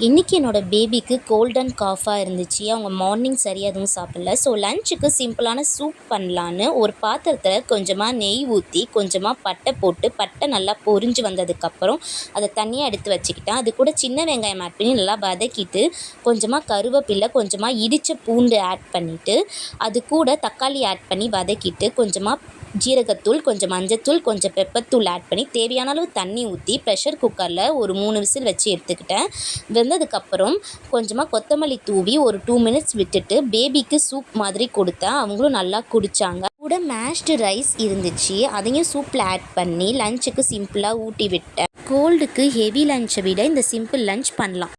இன்றைக்கி என்னோடய பேபிக்கு கோல்ட் அண்ட் காஃபாக இருந்துச்சு. அவங்க மார்னிங் சரியாக எதுவும் சாப்பிடல. ஸோ லஞ்சுக்கு சிம்பிளான சூப் பண்ணலான்னு ஒரு பாத்திரத்தில் கொஞ்சமாக நெய் ஊற்றி கொஞ்சமாக பட்டை போட்டு பட்டை நல்லா பொரிஞ்சு வந்ததுக்கப்புறம் அதை தனியாக எடுத்து வச்சுக்கிட்டேன். அது கூட சின்ன வெங்காயம் ஆட் பண்ணி நல்லா வதக்கிட்டு கொஞ்சமாக கருவேப்பிலை கொஞ்சமாக இடித்த பூண்டு ஆட் பண்ணிவிட்டு அது கூட தக்காளி ஆட் பண்ணி வதக்கிட்டு கொஞ்சமாக ஜீரகத்தூள் கொஞ்சம் மஞ்சத்தூள் கொஞ்சம் பெப்பர்த்தூள் ஆட் பண்ணி தேவையான அளவு தண்ணி ஊற்றி ப்ரெஷர் குக்கரில் ஒரு 3 விசில் வச்சு எடுத்துக்கிட்டேன். வெந்ததுக்கப்புறம் கொஞ்சமாக கொத்தமல்லி தூவி ஒரு 2 மினிட்ஸ் விட்டுட்டு பேபிக்கு சூப் மாதிரி கொடுத்தேன். அவங்களும் நல்லா குடித்தாங்க. கூட மேஷ்டு ரைஸ் இருந்துச்சு, அதையும் சூப்பில் ஆட் பண்ணி லஞ்சுக்கு சிம்பிளாக ஊட்டி விட்டேன். கோல்டுக்கு ஹெவி லஞ்சை விட இந்த சிம்பிள் லஞ்ச் பண்ணலாம்.